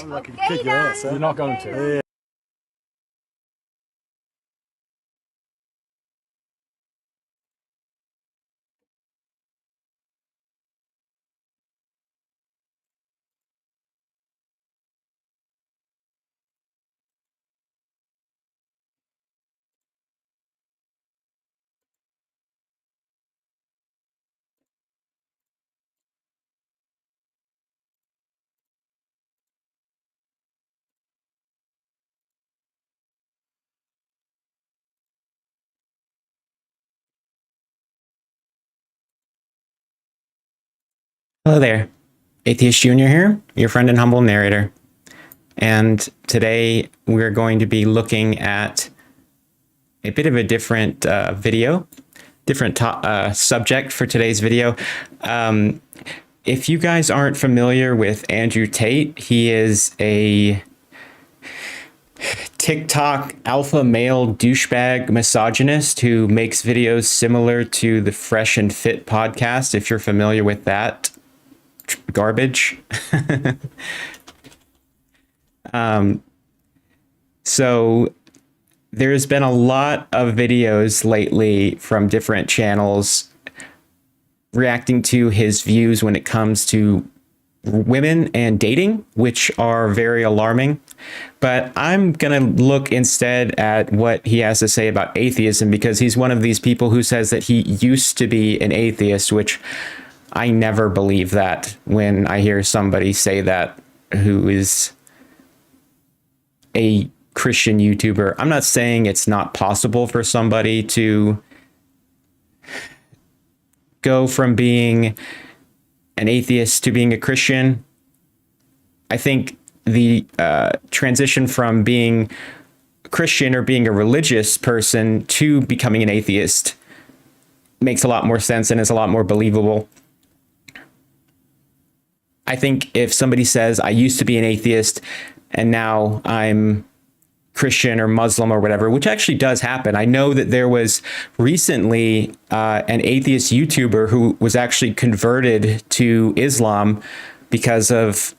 I'm not going to kick your ass, huh? You're not going to. Yeah. Hello there, Atheist Junior here, your friend and humble narrator. And today we're going to be looking at a bit of a different different subject for today's video. If you guys aren't familiar with Andrew Tate, he is a TikTok alpha male douchebag misogynist who makes videos similar to the Fresh and Fit podcast, if you're familiar with that garbage. So there's been a lot of videos lately from different channels reacting to his views when it comes to women and dating, which are very alarming. But I'm going to look instead at what he has to say about atheism, because he's one of these people who says that he used to be an atheist, which I never believe that when I hear somebody say that who is a Christian YouTuber. I'm not saying it's not possible for somebody to go from being an atheist to being a Christian. I think the transition from being Christian or being a religious person to becoming an atheist makes a lot more sense and is a lot more believable. I think if somebody says, I used to be an atheist and now I'm Christian or Muslim or whatever, which actually does happen. I know that there was recently an atheist YouTuber who was actually converted to Islam because of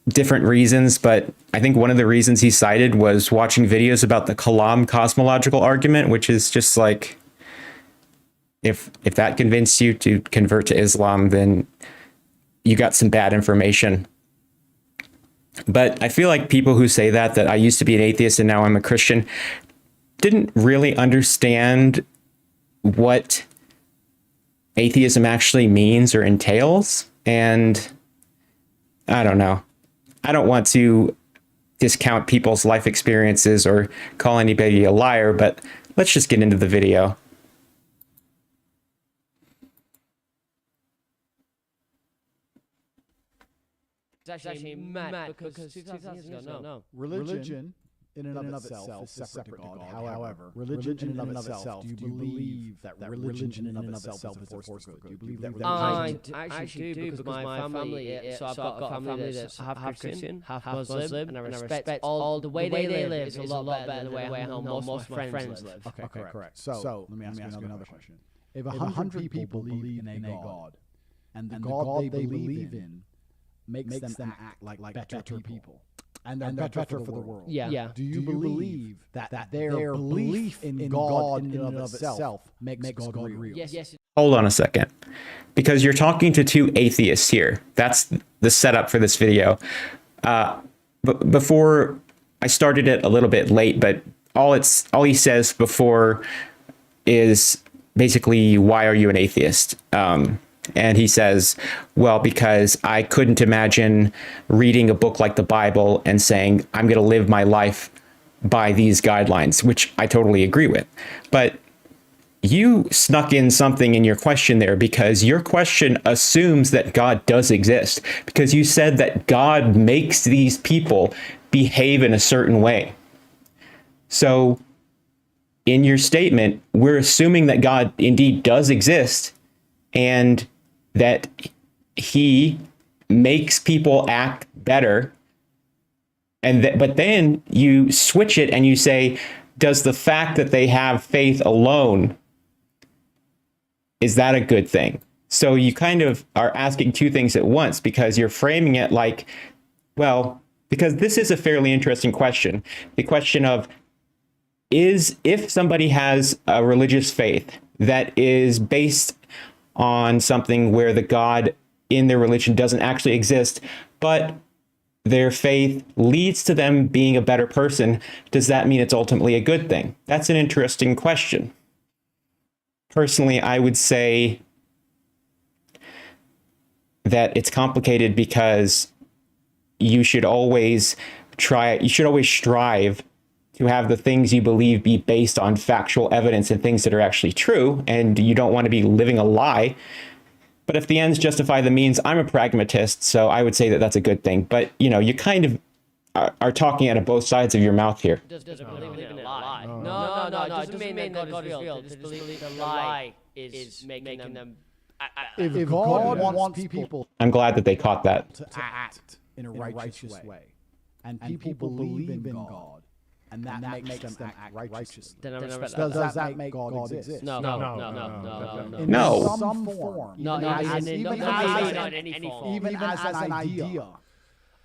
different reasons, but I think one of the reasons he cited was watching videos about the Kalam cosmological argument, which is just like, if that convinced you to convert to Islam, then you got some bad information. But I feel like people who say that I used to be an atheist and now I'm a Christian, didn't really understand what atheism actually means or entails. And I don't know. I don't want to discount people's life experiences or call anybody a liar, but let's just get into the video. It's actually mad because 2,000 years ago, no. Religion in and of itself is separate to God. However, religion in and of itself, do you believe that religion in and of itself is a force for good? Do you believe that religion... I actually do, because my family, so I've got a family that's half Christian, half Muslim, and I respect all the way they live is a lot better than the way I know most of my friends live. Okay, correct. So let me ask you another question. If 100 people believe in a God, and the God they believe in makes them act like better people, and they're better for the world. Yeah. Do you believe that their belief in God in and of itself makes God real? Yes. Hold on a second, because you're talking to two atheists here. That's the setup for this video. But before, I started it a little bit late, but all he says before is basically, why are you an atheist? And he says, well, because I couldn't imagine reading a book like the Bible and saying, I'm going to live my life by these guidelines, which I totally agree with. But you snuck in something in your question there, because your question assumes that God does exist, because you said that God makes these people behave in a certain way. So in your statement, we're assuming that God indeed does exist, and that he makes people act better. But then you switch it and you say, does the fact that they have faith alone, is that a good thing? So you kind of are asking two things at once, because you're framing it like, well, because this is a fairly interesting question. The question of if somebody has a religious faith that is based on something where the God in their religion doesn't actually exist, but their faith leads to them being a better person, does that mean it's ultimately a good thing? That's an interesting question. Personally, I would say that it's complicated because you should always strive to have the things you believe be based on factual evidence and things that are actually true, and you don't want to be living a lie. But if the ends justify the means, I'm a pragmatist, so I would say that that's a good thing. But, you kind of are talking out of both sides of your mouth here. Doesn't believe in a lie. No. It doesn't mean that God is real. They just believe the lie is making them... If God wants people... I'm glad that they caught that. ...to act in a righteous way, and people believe in God, and that makes them act righteously, does that make God exist? No. In some form. Even as an idea.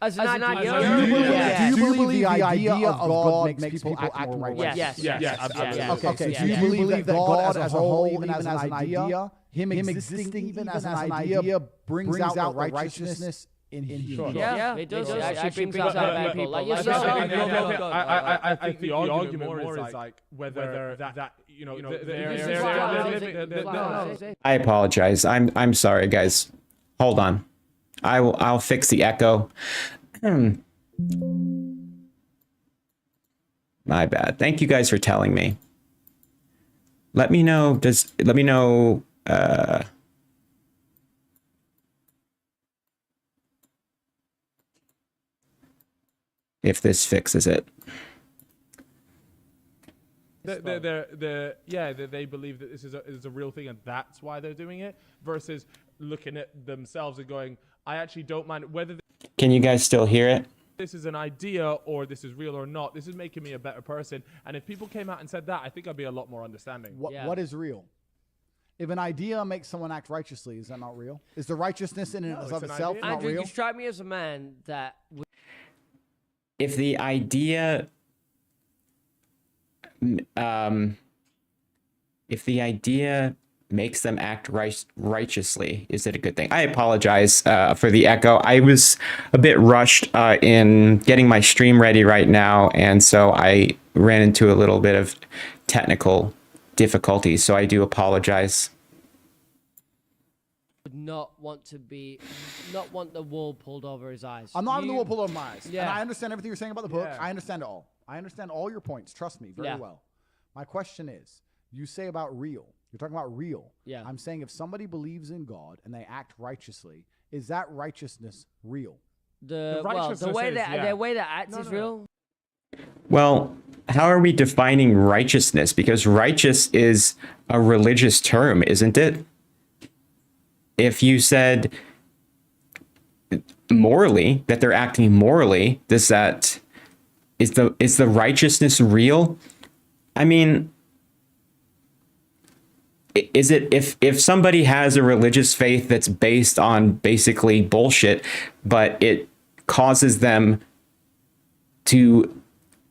As an idea? Do you believe the idea of God makes people act more righteous? Yes, absolutely. Okay, do you believe that God as a whole, even as an idea, him existing even as an idea, brings out the righteousness in humans? Yeah, it does. It actually brings out bad people like yourself. I think the argument more is like whether that I apologize. I'm sorry, guys. Hold on. I'll fix the echo. My bad. Thank you guys for telling me. Let me know. If this fixes it. They believe that this is a real thing and that's why they're doing it, versus looking at themselves and going, I actually don't mind whether Can you guys still hear it? this is an idea or this is real or not. This is making me a better person. And if people came out and said that, I think I'd be a lot more understanding. What is real? If an idea makes someone act righteously, is that not real? Is the righteousness in and of itself not Andrew, real? you strike me as a man that... If the idea makes them act righteously, is it a good thing? I apologize for the echo. I was a bit rushed in getting my stream ready right now, and so I ran into a little bit of technical difficulties, so I do apologize. Not want the wool pulled over his eyes. I'm not having the wool pulled over my eyes. Yeah. And I understand everything you're saying about the book. Yeah. I understand it all. I understand all your points. Trust me very well. My question is, you say about real. You're talking about real. Yeah. I'm saying if somebody believes in God and they act righteously, is that righteousness real? The way that act is real. Well, how are we defining righteousness? Because righteous is a religious term, isn't it? If you said morally, that they're acting morally, is the righteousness real? I mean, is it if somebody has a religious faith that's based on basically bullshit, but it causes them to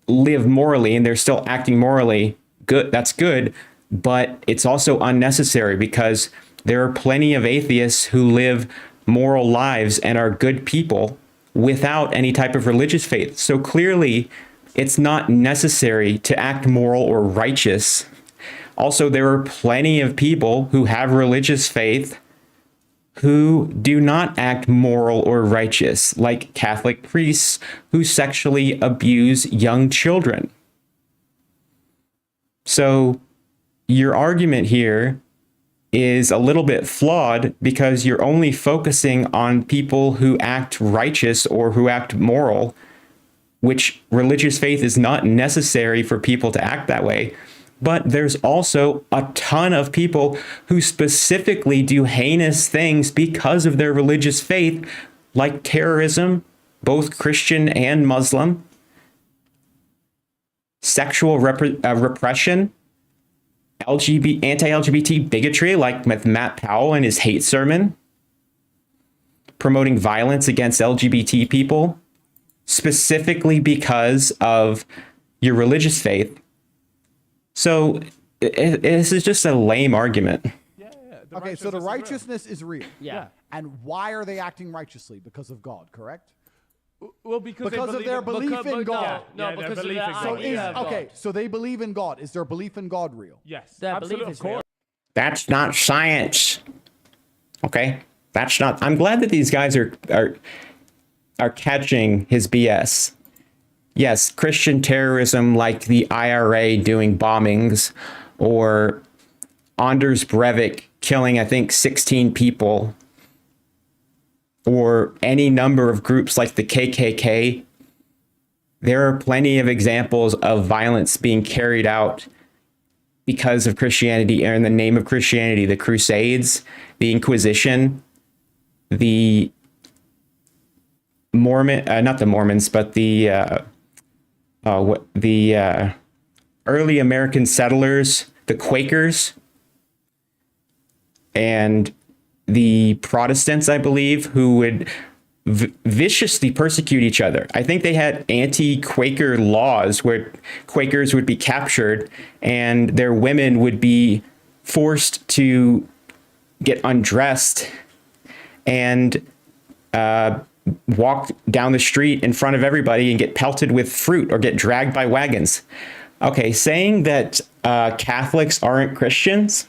live morally and they're still acting morally, good, that's good, but it's also unnecessary because there are plenty of atheists who live moral lives and are good people without any type of religious faith. So clearly, it's not necessary to act moral or righteous. Also, there are plenty of people who have religious faith who do not act moral or righteous, like Catholic priests who sexually abuse young children. So your argument here is a little bit flawed because you're only focusing on people who act righteous or who act moral, which religious faith is not necessary for people to act that way. But there's also a ton of people who specifically do heinous things because of their religious faith, like terrorism, both Christian and Muslim, sexual repression, anti-LGBT bigotry, like with Matt Powell and his hate sermon, promoting violence against LGBT people, specifically because of your religious faith. So this is just a lame argument. Okay, so the righteousness is real. Yeah. And why are they acting righteously? Because of God, correct? Well, because of their belief in God. No, because of their Okay, so they believe in God. Is their belief in God real? Yes, Their absolutely, belief is of course. real. That's not science. Okay? That's not. I'm glad that these guys are catching his BS. Yes, Christian terrorism like the IRA doing bombings, or Anders Breivik killing, I think, 16 people, or any number of groups like the KKK. There are plenty of examples of violence being carried out because of Christianity or in the name of Christianity. The Crusades, the Inquisition, the not the Mormons, but the early American settlers, the Quakers, and the Protestants, I believe, who would viciously persecute each other. I think they had anti-Quaker laws where Quakers would be captured and their women would be forced to get undressed and walk down the street in front of everybody and get pelted with fruit or get dragged by wagons. Okay, saying that Catholics aren't Christians.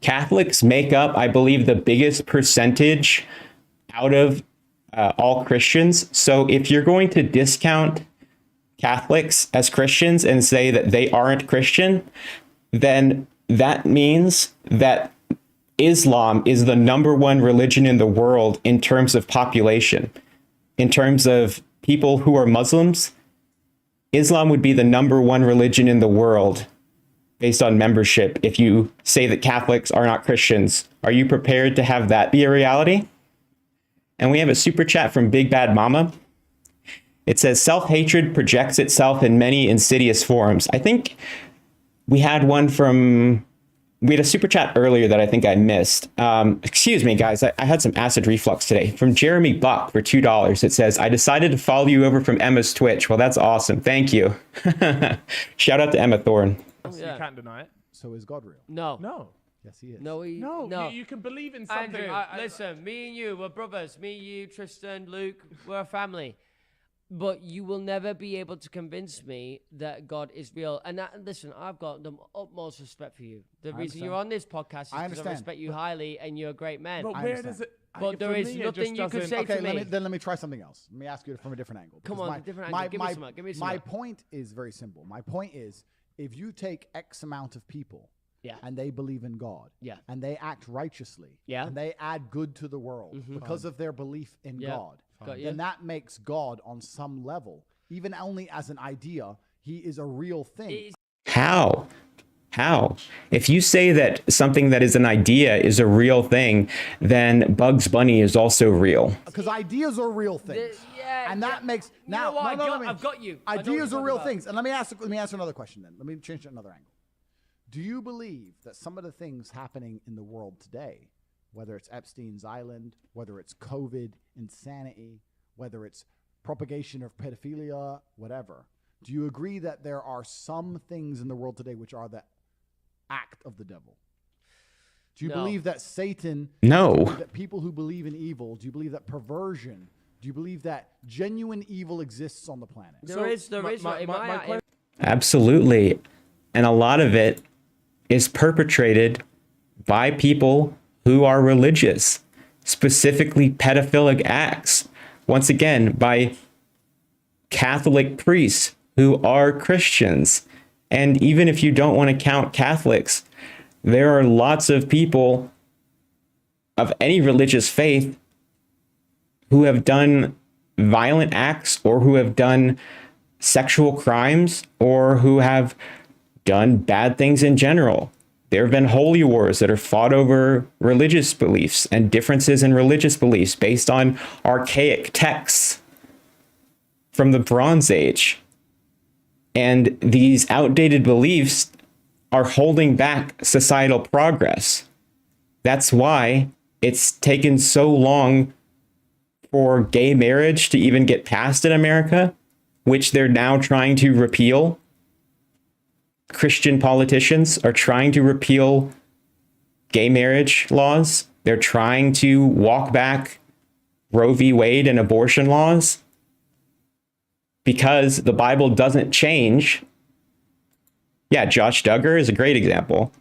Catholics make up, I believe, the biggest percentage out of all Christians. So if you're going to discount Catholics as Christians and say that they aren't Christian, then that means that Islam is the #1 religion in the world in terms of population. In terms of people who are Muslims, Islam would be the #1 religion in the world based on membership. If you say that Catholics are not Christians, are you prepared to have that be a reality? And we have a super chat from Big Bad Mama. It says, self-hatred projects itself in many insidious forms. I think we had a super chat earlier that I think I missed. Excuse me, guys. I had some acid reflux today. From Jeremy Buck for $2. It says, I decided to follow you over from Emma's Twitch. Well, that's awesome. Thank you. Shout out to Emma Thorne. So you can't deny it. So is God real? No. Yes, he is. No. You can believe in something. Andrew, listen, me and you, we're brothers. Me, you, Tristan, Luke, we're a family. But you will never be able to convince me that God is real. And listen, I've got the utmost respect for you. The reason you're on this podcast is because I respect you highly and you're a great man. But where does it... But there is nothing you can say to me. Let me try something else. Let me ask you from a different angle. Come on, different angle. Give me some. My point is very simple. My point is, if you take X amount of people, and they believe in God, and they act righteously, and they add good to the world because of their belief in God, then that makes God on some level, even only as an idea, he is a real thing. How? If you say that something that is an idea is a real thing, then Bugs Bunny is also real. Because ideas are real things. And that makes... Now, I've got you. Ideas are real things. And let me ask another question then. Let me change to another angle. Do you believe that some of the things happening in the world today, whether it's Epstein's Island, whether it's COVID, insanity, whether it's propagation of pedophilia, whatever, do you agree that there are some things in the world today which are the act of the devil? Do you believe that Satan... No. Do you believe that people who believe in evil, do you believe that perversion, do you believe that genuine evil exists on the planet? There is. Absolutely. And a lot of it is perpetrated by people who are religious, specifically pedophilic acts. Once again, by Catholic priests who are Christians. And even if you don't want to count Catholics, there are lots of people of any religious faith who have done violent acts or who have done sexual crimes or who have done bad things in general. There have been holy wars that are fought over religious beliefs and differences in religious beliefs based on archaic texts from the Bronze Age. And these outdated beliefs are holding back societal progress. That's why it's taken so long for gay marriage to even get passed in America, which they're now trying to repeal. Christian politicians are trying to repeal gay marriage laws. They're trying to walk back Roe v. Wade and abortion laws because the Bible doesn't change. Yeah, Josh Duggar is a great example.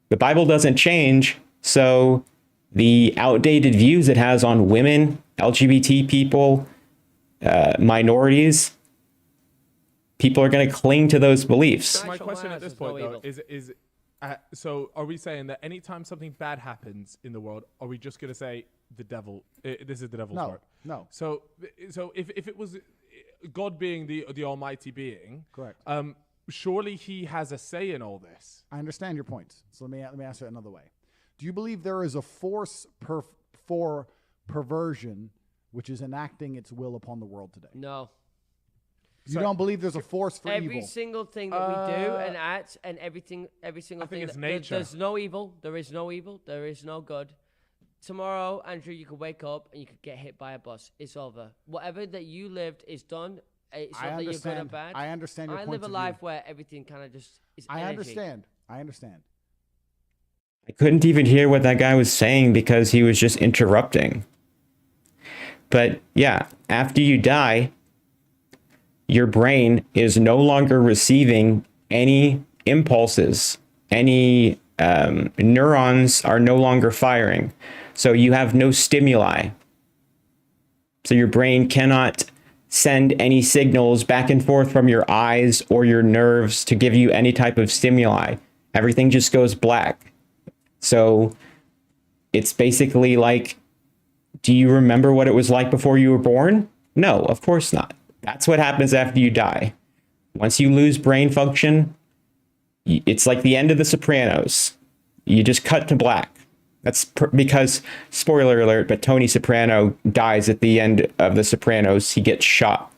The Bible doesn't change, so the outdated views it has on women, LGBT people, minorities, people are going to cling to those beliefs. My question at this point, though, is so are we saying that anytime something bad happens in the world, are we just going to say the devil? This is the devil's work. No. So if it was God being the Almighty being, Correct. Surely He has a say in all this. I understand your points. So let me answer it another way. Do you believe there is a force for perversion which is enacting its will upon the world today? No. You don't believe there's a force for evil? Every single thing that we do and act and every single thing. It's nature. There's no evil. There is no evil. There is no good. Tomorrow, Andrew, you could wake up and you could get hit by a bus. It's over. Whatever that you lived is done. It's not that you're good or bad. I understand your point I live a life where everything kind of just is energy. I understand. I couldn't even hear what that guy was saying because he was just interrupting. But yeah, after you die, your brain is no longer receiving any impulses. Any neurons are no longer firing. So you have no stimuli. So your brain cannot send any signals back and forth from your eyes or your nerves to give you any type of stimuli. Everything just goes black. So it's basically like, do you remember what it was like before you were born? No, of course not. That's what happens after you die. Once you lose brain function, it's like the end of The Sopranos. You just cut to black. That's because, spoiler alert, but Tony Soprano dies at the end of The Sopranos. He gets shot.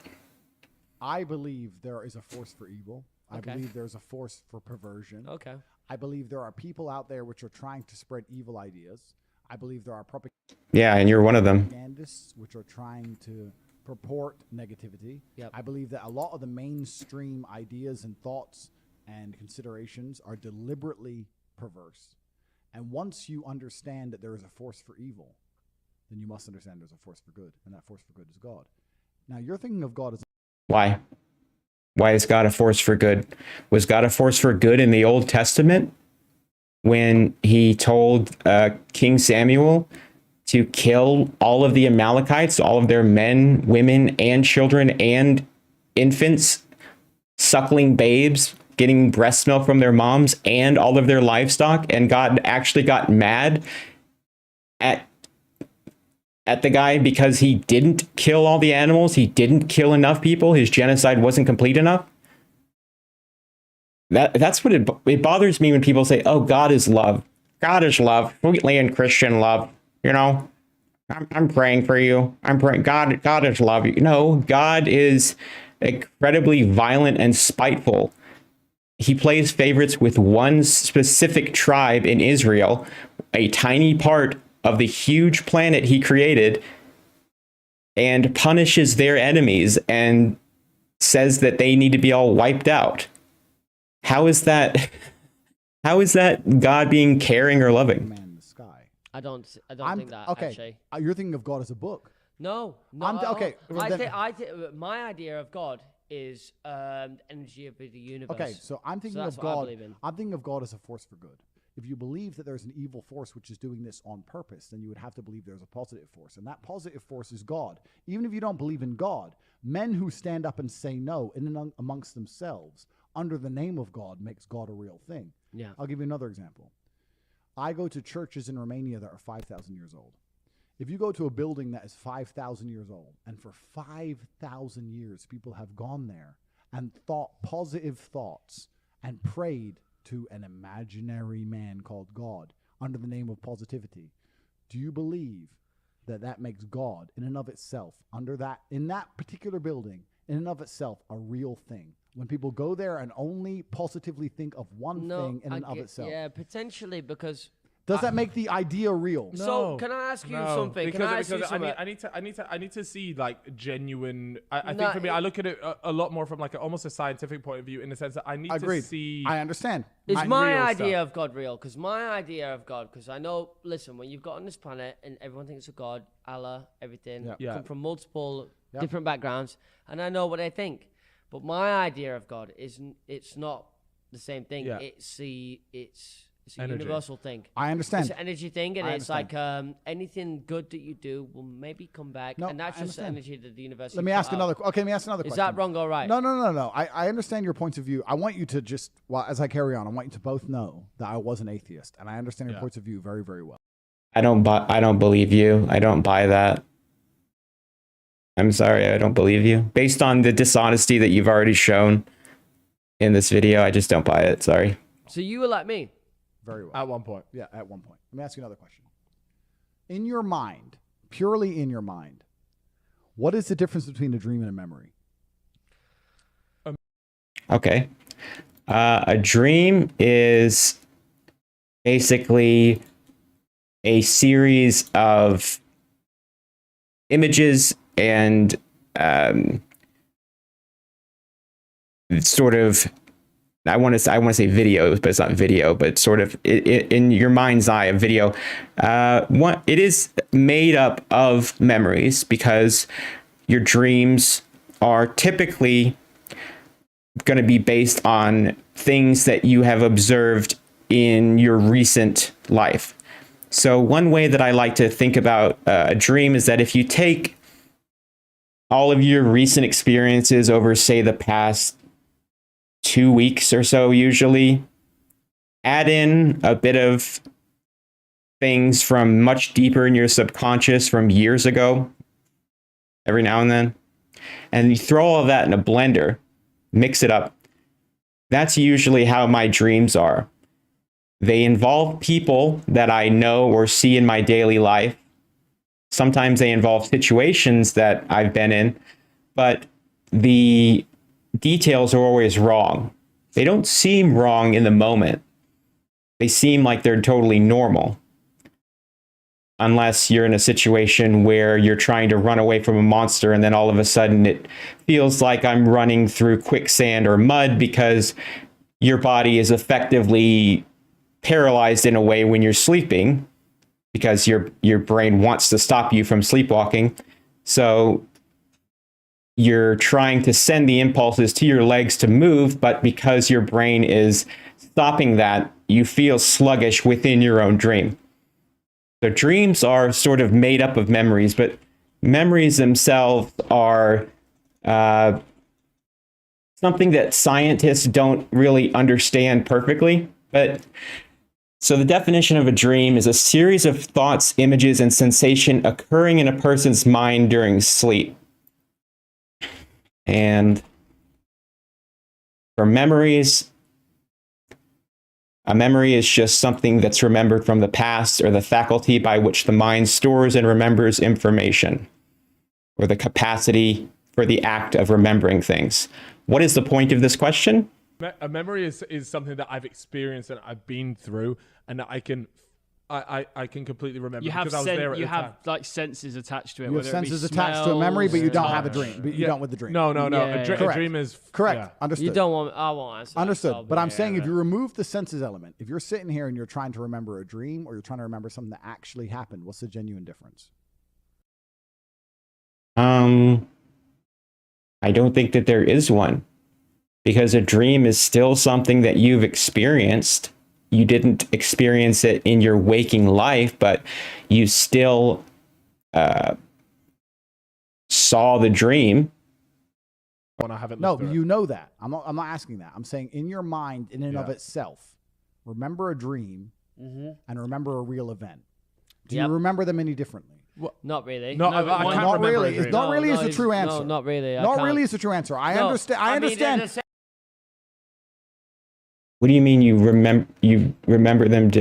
I believe there is a force for evil. Okay. I believe there's a force for perversion. Okay. I believe there are people out there which are trying to spread evil ideas. I believe there are Yeah, and you're one of them. propagandists which are trying to purport negativity. Yep. I believe that a lot of the mainstream ideas and thoughts and considerations are deliberately perverse. And once you understand that there is a force for evil, then you must understand there's a force for good, and that force for good is God. Now, you're thinking of God as... Why? Why is God a force for good? Was God a force for good in the Old Testament when he told King Samuel to kill all of the Amalekites, all of their men, women, and children and infants, suckling babes, getting breast milk from their moms, and all of their livestock? And God actually got mad at the guy because he didn't kill all the animals. He didn't kill enough people. His genocide wasn't complete enough. That's what it bothers me when people say, oh, God is love. God is love. Sweetly and Christian love. You know, I'm praying for you. I'm praying. God is love. You know, God is incredibly violent and spiteful. He plays favorites with one specific tribe in Israel, a tiny part of the huge planet he created, and punishes their enemies and says that they need to be all wiped out. How is that? How is that God being caring or loving? Man in the sky. I don't think that. Okay, Actually. You're thinking of God as a book. No. Okay. Well, My idea of God is energy of the universe. Okay, so I'm thinking that's of what I God. believe in. I'm thinking of God as a force for good. If you believe that there's an evil force which is doing this on purpose, then you would have to believe there's a positive force, and that positive force is God. Even if you don't believe in God, men who stand up and say no in and amongst themselves under the name of God makes God a real thing. Yeah. I'll give you another example. I go to churches in Romania that are 5,000 years old. If you go to a building that is 5,000 years old, and for 5,000 years people have gone there and thought positive thoughts and prayed to an imaginary man called God under the name of positivity, do you believe that that makes God in and of itself, in that particular building, in and of itself, a real thing? When people go there and only positively think of one thing in and of itself. Yeah, potentially, because Does that make the idea real? So can I ask you something? Can I ask you something? I need to see like genuine. I think for me, I look at it a lot more from like almost a scientific point of view, in the sense that I need to see. I understand. Is my idea of God real? Because my idea of God, because I know, listen, when you've got on this planet and everyone thinks of God, Allah, everything, come from multiple different backgrounds, and I know what they think. But my idea of God it's not the same thing. Yeah. It's a universal thing. I understand. It's an energy thing, and it's like anything good that you do will maybe come back, and that's just the energy that the universe. Let me ask another question. Is that wrong or right? No. I understand your points of view. I want you to just, as I carry on, I want you to both know that I was an atheist, and I understand your points of view very, very well. I don't believe you. I don't buy that. I'm sorry, I don't believe you. Based on the dishonesty that you've already shown in this video, I just don't buy it. Sorry. So you were like me. Very well. At one point. Yeah, at one point. Let me ask you another question. In your mind, purely in your mind, what is the difference between a dream and a memory? Okay. A dream is basically a series of images and sort of, I want to say videos, but it's not video, but sort of in your mind's eye, a video. It is made up of memories, because your dreams are typically going to be based on things that you have observed in your recent life. So one way that I like to think about a dream is that if you take all of your recent experiences over, say, the past 2 weeks or so, usually, add in a bit of things from much deeper in your subconscious from years ago, every now and then, and you throw all of that in a blender, mix it up. That's usually how my dreams are. They involve people that I know or see in my daily life. Sometimes they involve situations that I've been in, but the details are always wrong. They don't seem wrong in the moment. They seem like they're totally normal. Unless you're in a situation where you're trying to run away from a monster, and then all of a sudden it feels like I'm running through quicksand or mud, because your body is effectively paralyzed in a way when you're sleeping, because your brain wants to stop you from sleepwalking. So you're trying to send the impulses to your legs to move, but because your brain is stopping that, you feel sluggish within your own dream. So dreams are sort of made up of memories, but memories themselves are something that scientists don't really understand perfectly. But so the definition of a dream is a series of thoughts, images, and sensation occurring in a person's mind during sleep. And for memories, a memory is just something that's remembered from the past, or the faculty by which the mind stores and remembers information, or the capacity for the act of remembering things. What is the point of this question? A memory is something that I've experienced and I've been through, and that I can completely remember. You have because I was there at the time. like senses attached to it. You have senses attached to a memory, but you don't have a dream. But you don't with the dream. No. Yeah, A dream is correct. Yeah. Understood. You don't want. I won't answer. Understood. But I'm saying if you remove the senses element, if you're sitting here and you're trying to remember a dream, or you're trying to remember something that actually happened, what's the genuine difference? I don't think that there is one, because a dream is still something that you've experienced. You didn't experience it in your waking life, but you still saw the dream. When I haven't No, you know that. I'm not asking that. I'm saying in your mind, in and of Yeah. itself, remember a dream and remember a real event. Do Yep. you remember them any differently? Not really. No, I can't Not remember really. a dream. It's not really is the true No, answer. not really. Not really is the true answer. I understand. I understand. What do you mean you remember them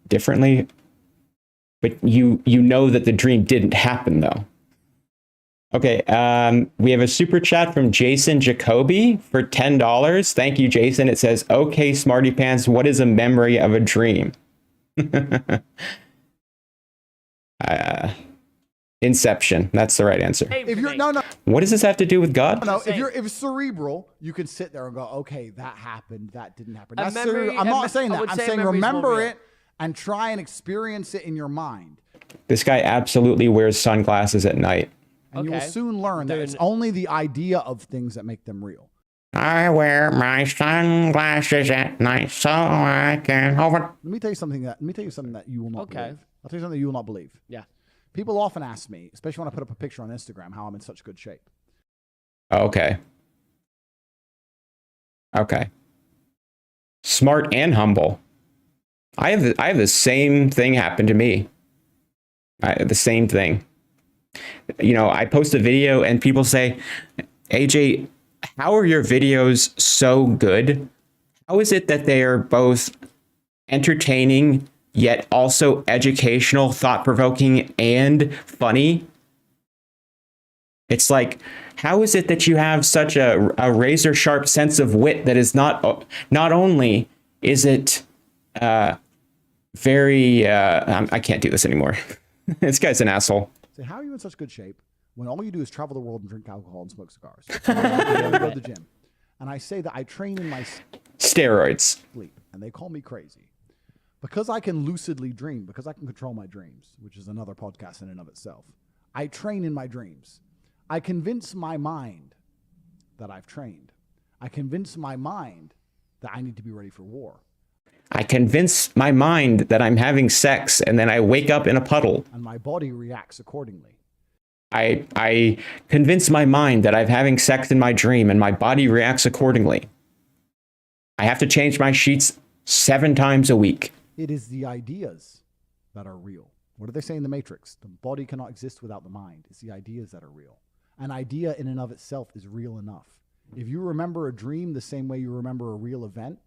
differently? But you know that the dream didn't happen, though. Okay, we have a super chat from Jason Jacoby for $10. Thank you, Jason. It says, "Okay, Smarty Pants, what is a memory of a dream?" Inception. That's the right answer. If you're no, What does this have to do with God? no, if it's cerebral, you can sit there and go, okay, that happened, that didn't happen. A That's memory- I'm a not me- saying I that. would I'm say saying memory is more remember real. it and try and experience it in your mind. This guy absolutely wears sunglasses at night. And you will Okay. soon learn that it's only the idea of things that make them real. I wear my sunglasses at night so I can over. Let me tell you something that you will not believe. I'll tell you something you will not believe. Yeah. People often ask me, especially when I put up a picture on Instagram, how I'm in such good shape. Okay. Okay. Smart and humble. I have the same thing happen to me. The same thing. You know, I post a video and people say, AJ, how are your videos so good? How is it that they are both entertaining, yet also educational, thought-provoking, and funny? It's like, how is it that you have such a razor-sharp sense of wit that is not only is it very... I can't do this anymore. This guy's an asshole. Say, how are you in such good shape when all you do is travel the world and drink alcohol and smoke cigars? And go to the gym. And I say that I train in my Steroids. sleep, and they call me crazy. Because I can lucidly dream, because I can control my dreams, which is another podcast in and of itself. I train in my dreams. I convince my mind that I've trained. I convince my mind that I need to be ready for war. I convince my mind that I'm having sex, and then I wake up in a puddle. And my body reacts accordingly. I convince my mind that I'm having sex in my dream, and my body reacts accordingly. I have to change my sheets 7 times a week. It is the ideas that are real. What do they say in the Matrix? The body cannot exist without the mind. It's the ideas that are real. An idea in and of itself is real enough. If you remember a dream the same way you remember a real event,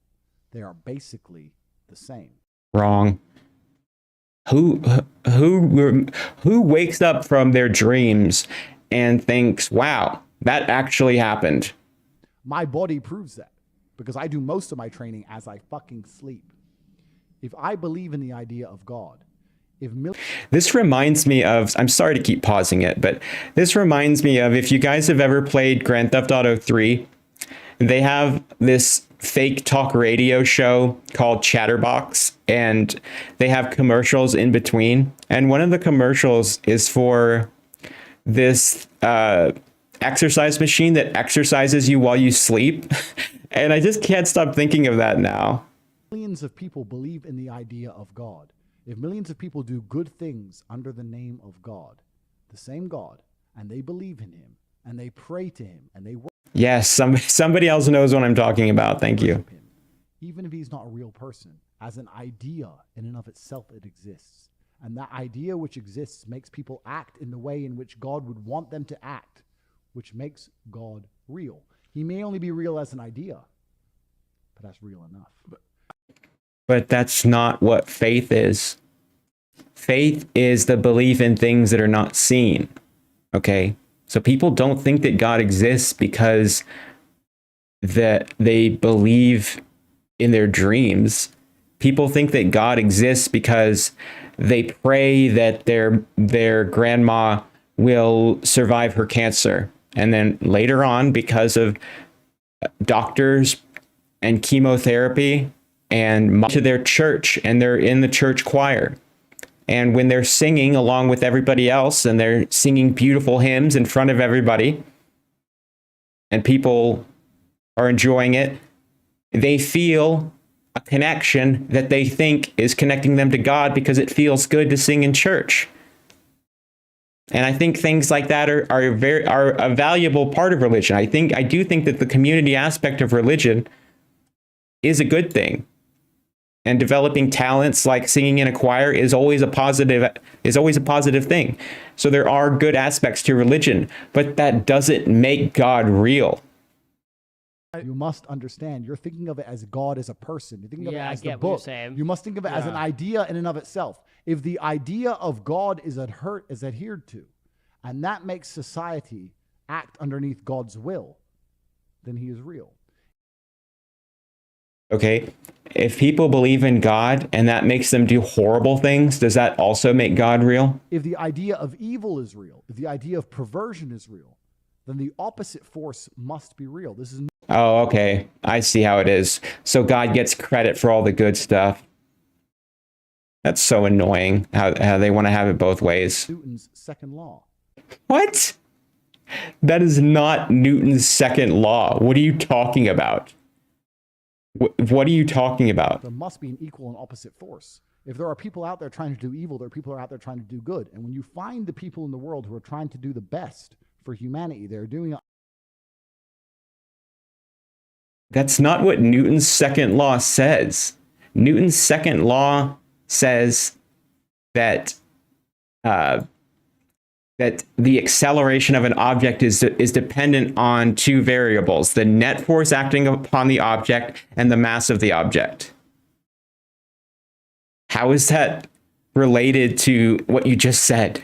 they are basically the same. Wrong. Who wakes up from their dreams and thinks, wow, that actually happened? My body proves that because I do most of my training as I fucking sleep. If I believe in the idea of God, this reminds me of, I'm sorry to keep pausing it, but this reminds me of, if you guys have ever played Grand Theft Auto 3, they have this fake talk radio show called Chatterbox, and they have commercials in between. And one of the commercials is for this exercise machine that exercises you while you sleep. And I just can't stop thinking of that now. Millions of people believe in the idea of God. If millions of people do good things under the name of God, the same God, and they believe in him, and they pray to him, and they worship yes, somebody else knows what I'm talking about. Thank you. him, even if he's not a real person, as an idea in and of itself, it exists. And that idea which exists makes people act in the way in which God would want them to act, which makes God real. He may only be real as an idea, but that's real enough. But that's not what faith is. Faith is the belief in things that are not seen. Okay? So people don't think that God exists because that they believe in their dreams. People think that God exists because they pray that their grandma will survive her cancer. And then later on, because of doctors and chemotherapy and to their church, and they're in the church choir. And when they're singing along with everybody else, and they're singing beautiful hymns in front of everybody, and people are enjoying it, they feel a connection that they think is connecting them to God because it feels good to sing in church. And I think things like that are a valuable part of religion. I do think that the community aspect of religion is a good thing. And developing talents like singing in a choir is always a positive thing. So there are good aspects to religion, but that doesn't make God real. You must understand, you're thinking of it as God as a person. You're thinking of it as the what you're book. saying. You must think of it as an idea in and of itself. If the idea of God is adhered to, and that makes society act underneath God's will, then he is real. Okay. If people believe in God and that makes them do horrible things, does that also make God real? If the idea of evil is real, if the idea of perversion is real, then the opposite force must be real. This is Oh, okay. I see how it is. So God gets credit for all the good stuff. That's so annoying how they want to have it both ways. Newton's second law. What? That is not Newton's second law. What are you talking about? What are you talking about? There must be an equal and opposite force. If there are people out there trying to do evil, there are people who are out there trying to do good. And when you find the people in the world who are trying to do the best for humanity, they're doing it. That's not what Newton's second law says. Newton's second law says that that the acceleration of an object is dependent on two variables: the net force acting upon the object and the mass of the object. How is that related to what you just said?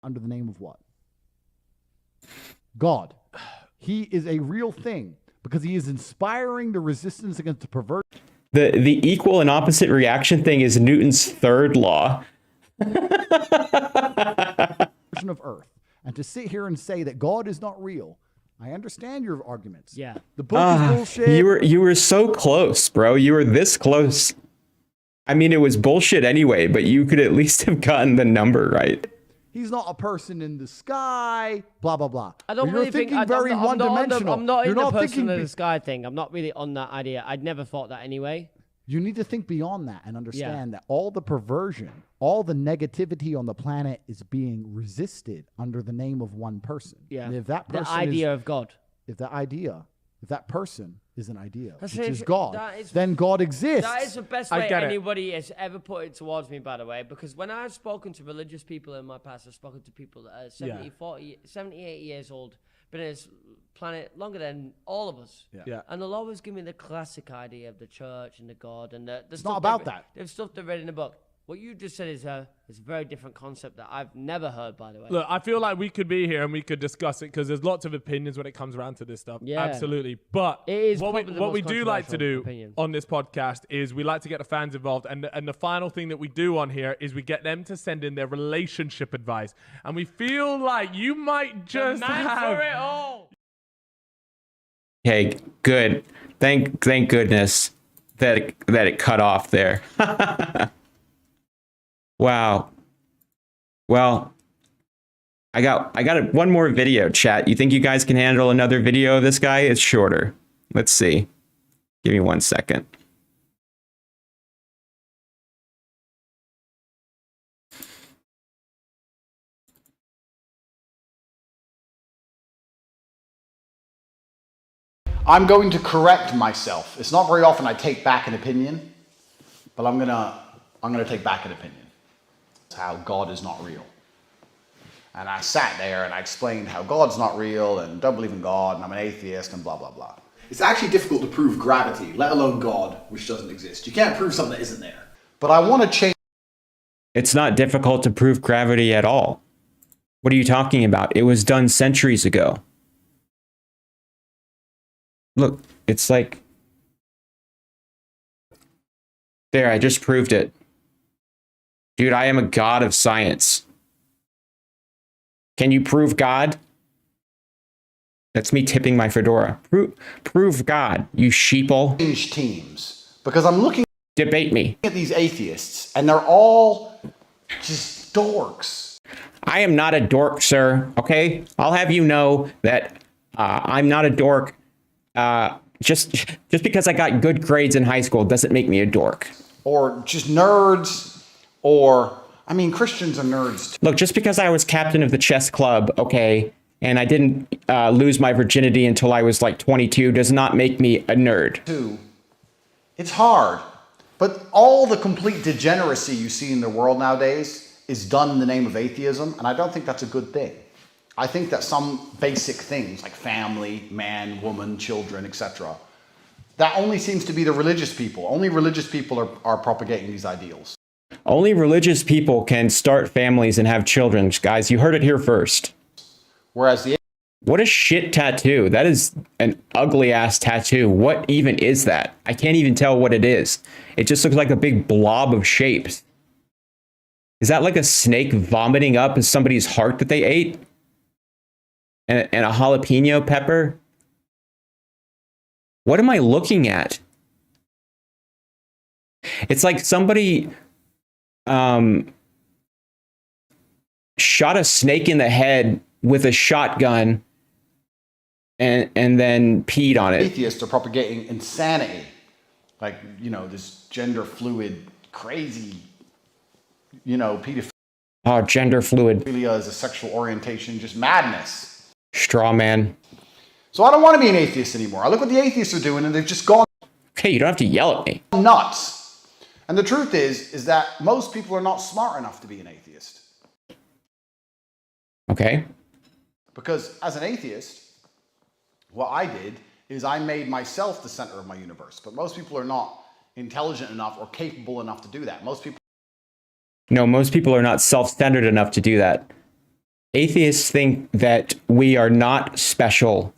Under the name of what? God. He is a real thing because he is inspiring the resistance against the perversion. The equal and opposite reaction thing is Newton's third law. Of Earth. And to sit here and say that God is not real, I understand your arguments. Yeah. The book is bullshit. You were so close, bro. You were this close. I mean, it was bullshit anyway, but you could at least have gotten the number right. He's not a person in the sky, blah, blah, blah. I don't You're really think thinking very one-dimensional. I'm not You're in the not person thinking in the sky thing. I'm not really on that idea. I'd never thought that anyway. You need to think beyond that and understand that all the perversion, all the negativity on the planet is being resisted under the name of one person. Yeah. And if that person the idea of God. If that person is an idea, That's which it. is God, That is- then God exists. That is the best I way get it. anybody has ever put it towards me, by the way, because when I've spoken to religious people in my past, I've spoken to people that are 70, 80 years old, been on this planet longer than all of us. Yeah. And they'll always give me the classic idea of the church and the God and the It's stuff not about they've- that. The stuff they read in the book. What you just said is a very different concept that I've never heard, by the way. Look, I feel like we could be here and we could discuss it because there's lots of opinions when it comes around to this stuff. Yeah. Absolutely. But It is what probably the we most do like to do controversial opinion. on this podcast is we like to get the fans involved. And the final thing that we do on here is we get them to send in their relationship advice. And we feel like you might just have... for it all. Okay, good. Thank goodness that it cut off there. Wow. Well, I got one more video, chat. You think you guys can handle another video of this guy? It's shorter. Let's see. Give me 1 second. I'm going to correct myself. It's not very often I take back an opinion, but I'm gonna take back an opinion. It's how God is not real. And I sat there and I explained how God's not real and don't believe in God and I'm an atheist and blah, blah, blah. It's actually difficult to prove gravity, let alone God, which doesn't exist. You can't prove something that isn't there. But I want to change. It's not difficult to prove gravity at all. What are you talking about? It was done centuries ago. Look, it's like... There, I just proved it. Dude, I am a god of science. Can you prove God? That's me tipping my fedora. Prove God, you sheeple. Change teams because I'm looking Debate me. at these atheists and they're all just dorks. I am not a dork, sir. Okay? I'll have you know that I'm not a dork. Just because I got good grades in high school doesn't make me a dork. Or just nerds, or, I mean, Christians are nerds Look, just because I was captain of the chess club, okay, and I didn't lose my virginity until I was like 22 does not make me a nerd. too. It's hard. But all the complete degeneracy you see in the world nowadays is done in the name of atheism, and I don't think that's a good thing. I think that some basic things like family, man, woman, children, etc., that only seems to be the religious people. Only religious people are propagating these ideals. Only religious people can start families and have children, guys. You heard it here first. Whereas the What a shit tattoo. That is an ugly ass tattoo. What even is that? I can't even tell what it is. It just looks like a big blob of shapes. Is that like a snake vomiting up somebody's heart that they ate? And a jalapeno pepper? What am I looking at? It's like somebody shot a snake in the head with a shotgun and then peed on it. Atheists are propagating insanity. Like, you know, this gender fluid, crazy, you know, pedophilia. Oh, gender fluid. As a sexual orientation, just madness. Straw man. So I don't want to be an atheist anymore. I look what the atheists are doing and they've just gone Okay, you don't have to yell at me. nuts. And the truth is that most people are not smart enough to be an atheist. Okay. Because as an atheist, what I did is I made myself the center of my universe. But most people are not intelligent enough or capable enough to do that. Most people are not self-centered enough to do that. Atheists think that we are not special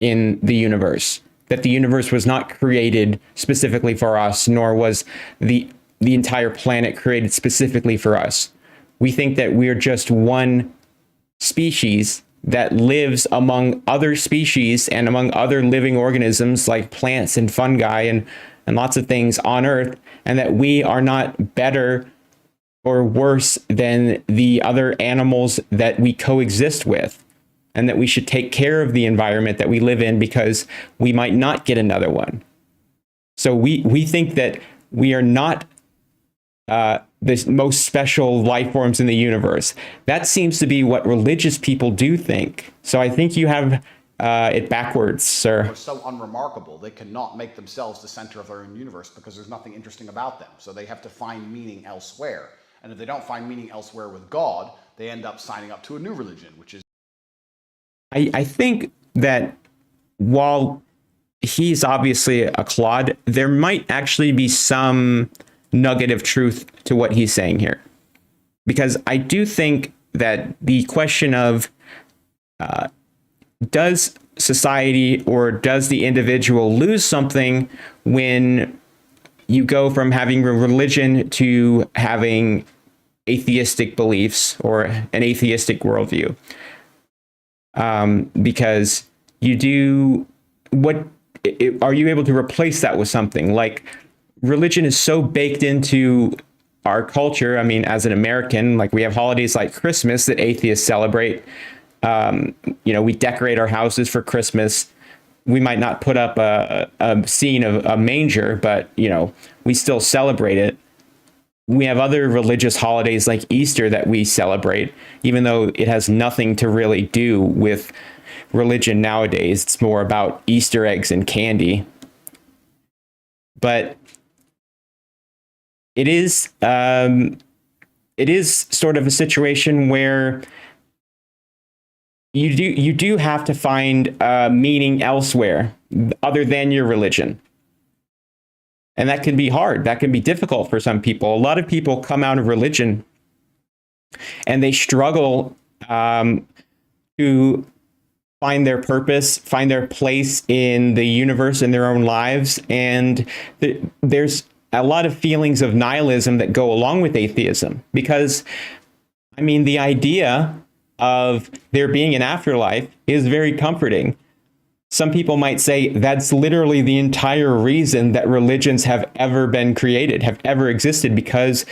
in the universe, that the universe was not created specifically for us, nor was the entire planet created specifically for us. We think that we're just one species that lives among other species and among other living organisms like plants and fungi and lots of things on Earth, and that we are not better or worse than the other animals that we coexist with, and that we should take care of the environment that we live in because we might not get another one. So we think that we are not the most special life forms in the universe. That seems to be what religious people do think. So I think you have it backwards, sir. are so unremarkable, they cannot make themselves the center of their own universe because there's nothing interesting about them. So they have to find meaning elsewhere. And if they don't find meaning elsewhere with God, they end up signing up to a new religion, which is... I think that while he's obviously a clod, there might actually be some nugget of truth to what he's saying here. Because I do think that the question of does society or does the individual lose something when you go from having a religion to having atheistic beliefs or an atheistic worldview? Because you do, are you able to replace that with something? Like, religion is so baked into our culture. I mean, as an American, like, we have holidays like Christmas that atheists celebrate. We decorate our houses for Christmas. We might not put up a scene of a manger, but, we still celebrate it. We have other religious holidays like Easter that we celebrate, even though it has nothing to really do with religion nowadays. It's more about Easter eggs and candy. But it is sort of a situation where you do have to find meaning elsewhere other than your religion. And that can be hard. That can be difficult for some people. A lot of people come out of religion and they struggle to find their purpose, find their place in the universe, in their own lives. And there's a lot of feelings of nihilism that go along with atheism. Because, I mean, the idea of there being an afterlife is very comforting. Some people might say that's literally the entire reason that religions have ever been created, have ever existed, because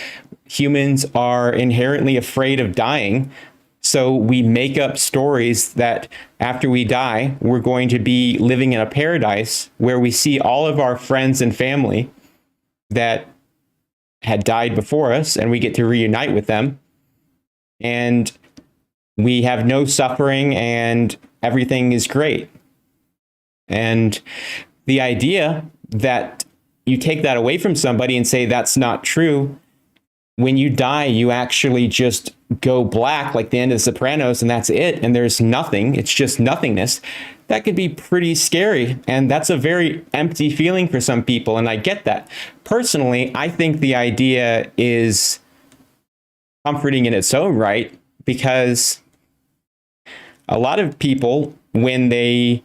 humans are inherently afraid of dying. So we make up stories that after we die, we're going to be living in a paradise where we see all of our friends and family that had died before us, and we get to reunite with them. And we have no suffering and everything is great. And the idea that you take that away from somebody and say that's not true, when you die, you actually just go black like the end of The Sopranos, and that's it. And there's nothing. It's just nothingness. That could be pretty scary. And that's a very empty feeling for some people. And I get that. Personally, I think the idea is comforting in its own right, because a lot of people, when they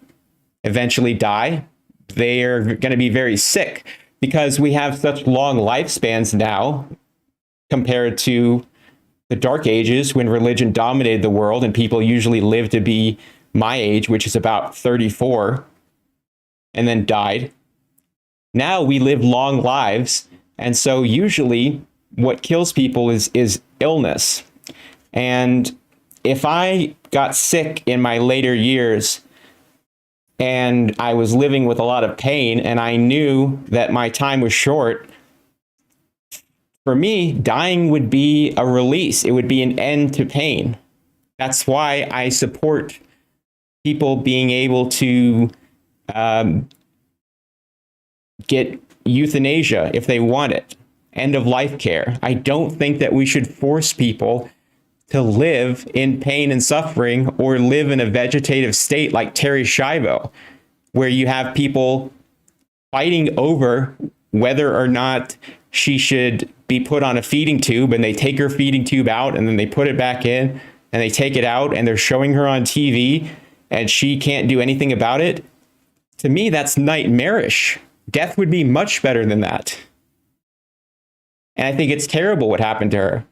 eventually die, they are going to be very sick because we have such long lifespans now compared to the Dark Ages when religion dominated the world and people usually lived to be my age, which is about 34, and then died. Now we live long lives, and so usually what kills people is illness. And if I got sick in my later years and I was living with a lot of pain and I knew that my time was short, for me, dying would be a release. It would be an end to pain. That's why I support people being able to get euthanasia if they want it, end of life care. I don't think that we should force people to live in pain and suffering or live in a vegetative state like Terry Schiavo, where you have people fighting over whether or not she should be put on a feeding tube, and they take her feeding tube out and then they put it back in and they take it out and they're showing her on TV and she can't do anything about it. To me, that's nightmarish. Death would be much better than that. And I think it's terrible what happened to her.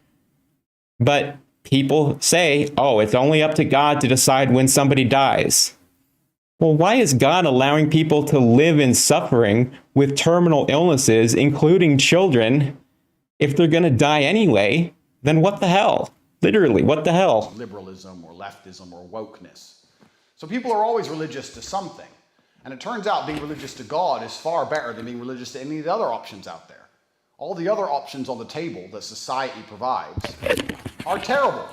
But people say, oh, it's only up to God to decide when somebody dies. Well, why is God allowing people to live in suffering with terminal illnesses, including children, if they're going to die anyway? Then what the hell? Literally, what the hell? Liberalism or leftism or wokeness. So people are always religious to something. And it turns out being religious to God is far better than being religious to any of the other options out there. All the other options on the table that society provides are terrible.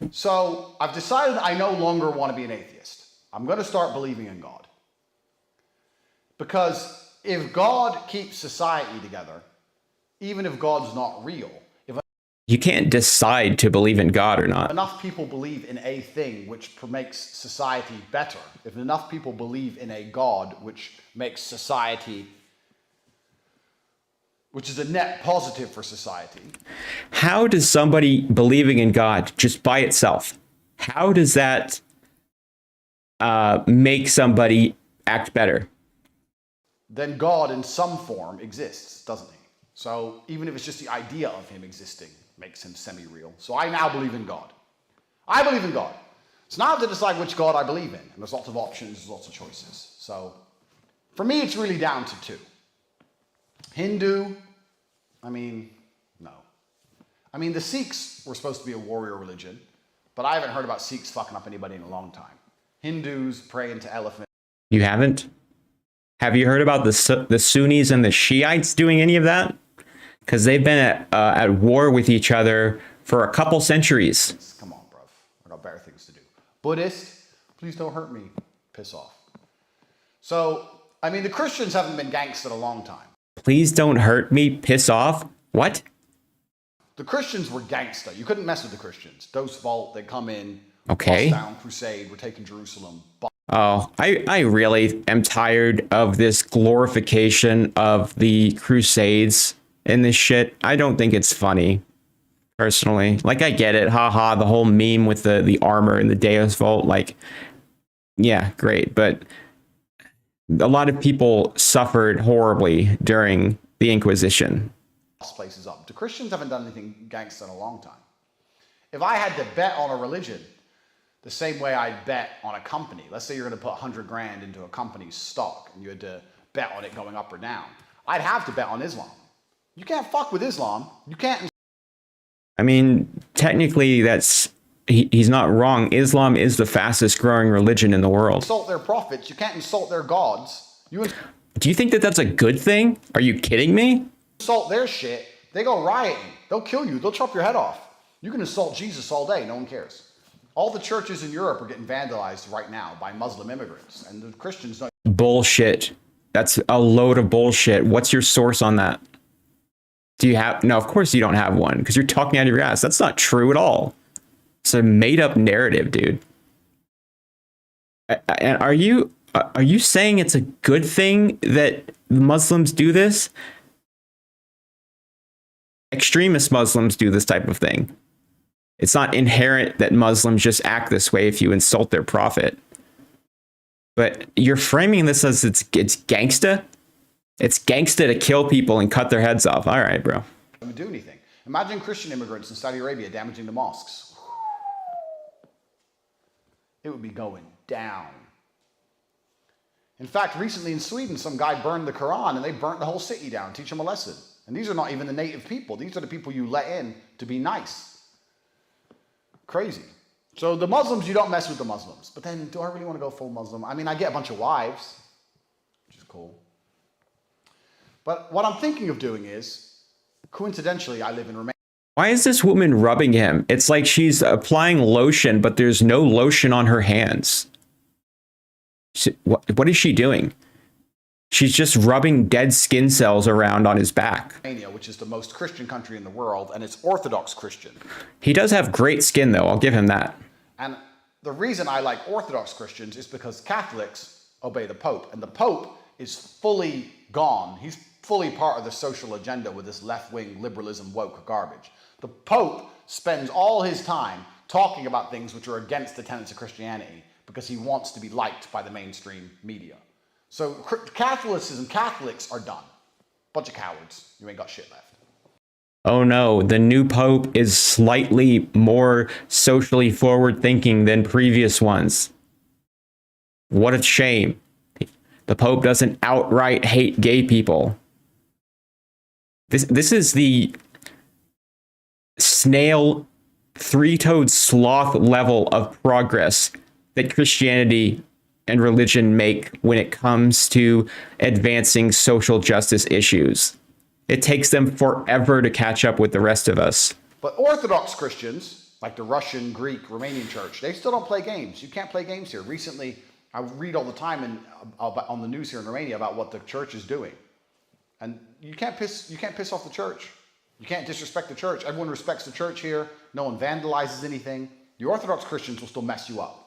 So I've decided I no longer want to be an atheist. I'm going to start believing in God. Because if God keeps society together, even if God's not real, if You can't decide to believe in God or not. enough people believe in a thing which makes society better, if enough people believe in a God which makes society, which is a net positive for society. How does somebody believing in God just by itself, how does that make somebody act better? Then God in some form exists, doesn't he? So even if it's just the idea of him existing makes him semi-real. So I now believe in God. I believe in God. So now I have to decide which God I believe in. And there's lots of options, there's lots of choices. So for me, it's really down to two. Hindu, no. The Sikhs were supposed to be a warrior religion, but I haven't heard about Sikhs fucking up anybody in a long time. Hindus praying to elephants. You haven't? Have you heard about the Sunnis and the Shiites doing any of that? Because they've been at war with each other for a couple centuries. Come on, bruv. I got better things to do. Buddhist, please don't hurt me. Piss off. So, the Christians haven't been gangsta in a long time. Please don't hurt me. Piss off? What? The Christians were gangsta. You couldn't mess with the Christians. Dose Vault, they come in. Okay. Bust down, crusade, we're taking Jerusalem. Oh, I really am tired of this glorification of the Crusades and this shit. I don't think it's funny, personally. Like, I get it. Haha, the whole meme with the armor and the Deus Vault. Like, yeah, great. But a lot of people suffered horribly during the Inquisition. Places up. The Christians haven't done anything gangsta in a long time. If I had to bet on a religion, the same way I'd bet on a company. Let's say you're going to put 100 grand into a company's stock and you had to bet on it going up or down. I'd have to bet on Islam. You can't fuck with Islam. You can't. Technically, he's not wrong. Islam is the fastest growing religion in the world. Insult their prophets. You can't insult their gods. Do you think that that's a good thing? Are you kidding me? Insult their shit. They go rioting. They'll kill you. They'll chop your head off. You can insult Jesus all day. No one cares. All the churches in Europe are getting vandalized right now by Muslim immigrants, and the Christians don't. Bullshit. That's a load of bullshit. What's your source on that? Do you have? No, of course you don't have one, because you're talking out of your ass. That's not true at all. It's a made-up narrative, dude. And are you saying it's a good thing that Muslims do this? Extremist Muslims do this type of thing. It's not inherent that Muslims just act this way if you insult their prophet. But you're framing this as it's gangsta. It's gangsta to kill people and cut their heads off. All right, bro. Don't do anything. Imagine Christian immigrants in Saudi Arabia damaging the mosques. It would be going down. In fact, recently in Sweden, some guy burned the Quran and they burnt the whole city down, teach them a lesson. And these are not even the native people. These are the people you let in to be nice. Crazy. So the Muslims, you don't mess with the Muslims. But then, do I really want to go full Muslim? I mean, I get a bunch of wives, which is cool. But what I'm thinking of doing is, coincidentally, I live in Romania. Why is this woman rubbing him? It's like she's applying lotion, but there's no lotion on her hands. What is she doing? She's just rubbing dead skin cells around on his back. Romania, which is the most Christian country in the world, and it's Orthodox Christian. He does have great skin, though. I'll give him that. And the reason I like Orthodox Christians is because Catholics obey the Pope, and the Pope is fully gone. He's fully part of the social agenda with this left-wing liberalism woke garbage. The Pope spends all his time talking about things which are against the tenets of Christianity because he wants to be liked by the mainstream media. So Catholicism, Catholics are done. Bunch of cowards. You ain't got shit left. Oh no, the new Pope is slightly more socially forward-thinking than previous ones. What a shame. The Pope doesn't outright hate gay people. This is the snail, three-toed sloth level of progress that Christianity and religion make when it comes to advancing social justice issues. It takes them forever to catch up with the rest of us. But Orthodox Christians, like the Russian, Greek, Romanian church, they still don't play games. You can't play games here. Recently, I read all the time on the news here in Romania about what the church is doing. And you can't piss off the church. You can't disrespect the church. Everyone respects the church here. No one vandalizes anything. The Orthodox Christians will still mess you up.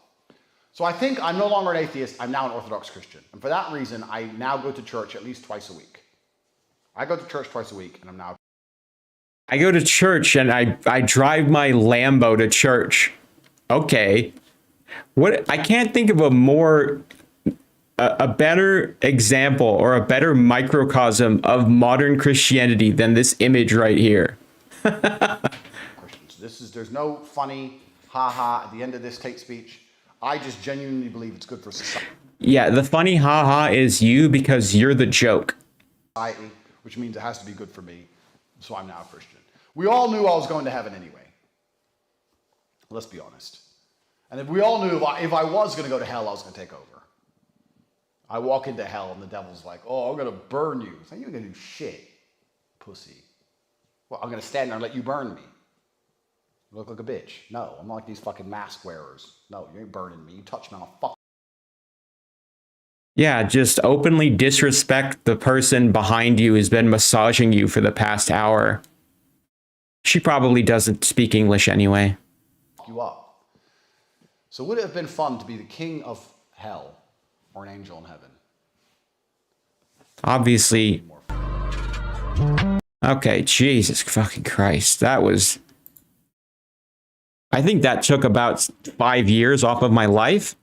So I think I'm no longer an atheist. I'm now an Orthodox Christian. And for that reason, I now go to church at least twice a week. I go to church twice a week, and I'm now... I go to church, and I drive my Lambo to church. Okay. What? I can't think of a better example or a better microcosm of modern Christianity than this image right here. Christians. There's no funny ha-ha at the end of this Tate speech. I just genuinely believe it's good for society. Yeah, the funny ha-ha is you because you're the joke. Which means it has to be good for me. So I'm now a Christian. We all knew I was going to heaven anyway. Let's be honest. And if we all knew if I was going to go to hell, I was going to take over. I walk into hell and the devil's like, oh, I'm going to burn you. So you ain't going to do shit, pussy. Well, I'm going to stand there and let you burn me. You look like a bitch. No, I'm not like these fucking mask wearers. No, you ain't burning me. You touch me, I'll fuck. Yeah, just openly disrespect the person behind you who's been massaging you for the past hour. She probably doesn't speak English anyway. You up. So would it have been fun to be the king of hell or an angel in heaven? Obviously. Okay, Jesus fucking Christ. That was... I think that took about 5 years off of my life.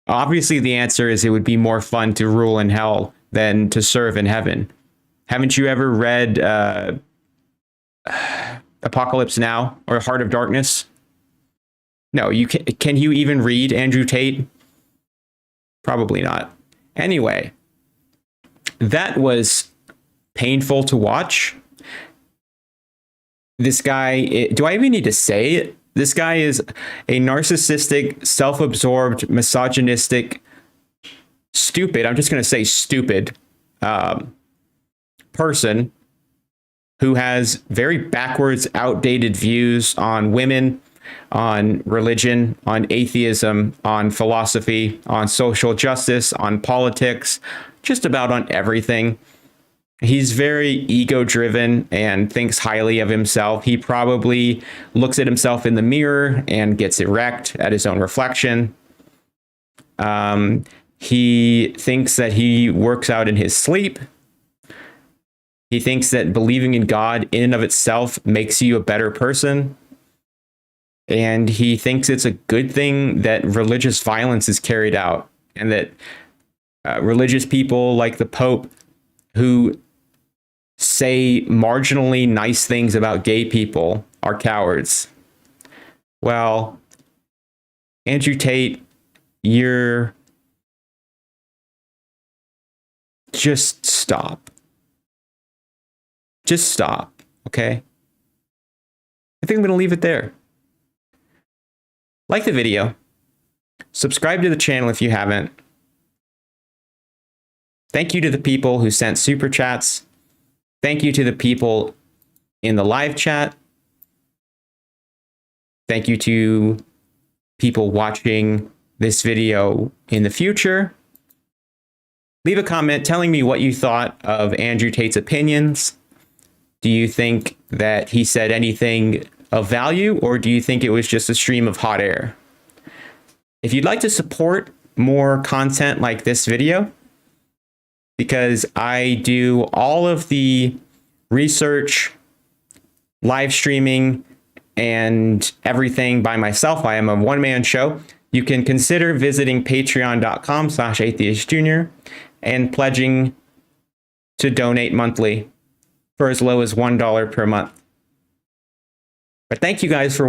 Obviously, the answer is it would be more fun to rule in hell than to serve in heaven. Haven't you ever read Apocalypse Now or Heart of Darkness? No, you can you even read Andrew Tate? Probably not. Anyway, that was painful to watch. This guy, do I even need to say it? This guy is a narcissistic, self-absorbed, misogynistic, stupid, I'm just going to say stupid, person who has very backwards, outdated views on women, on religion, on atheism, on philosophy, on social justice, on politics, just about on everything. He's very ego-driven and thinks highly of himself. He probably looks at himself in the mirror and gets erect at his own reflection. He thinks that he works out in his sleep. He thinks that believing in God in and of itself makes you a better person. and he thinks it's a good thing that religious violence is carried out, and that religious people like the Pope who say marginally nice things about gay people are cowards. Well, Andrew Tate, you're... just stop. Just stop, okay? I think I'm going to leave it there. Like the video. Subscribe to the channel if you haven't. Thank you to the people who sent super chats. Thank you to the people in the live chat. Thank you to people watching this video in the future. Leave a comment telling me what you thought of Andrew Tate's opinions. Do you think that he said anything of value, or do you think it was just a stream of hot air? If you'd like to support more content like this video, because I do all of the research, live streaming, and everything by myself, I am a one-man show, you can consider visiting patreon.com/atheistjr and pledging to donate monthly for as low as $1 per month. But thank you guys for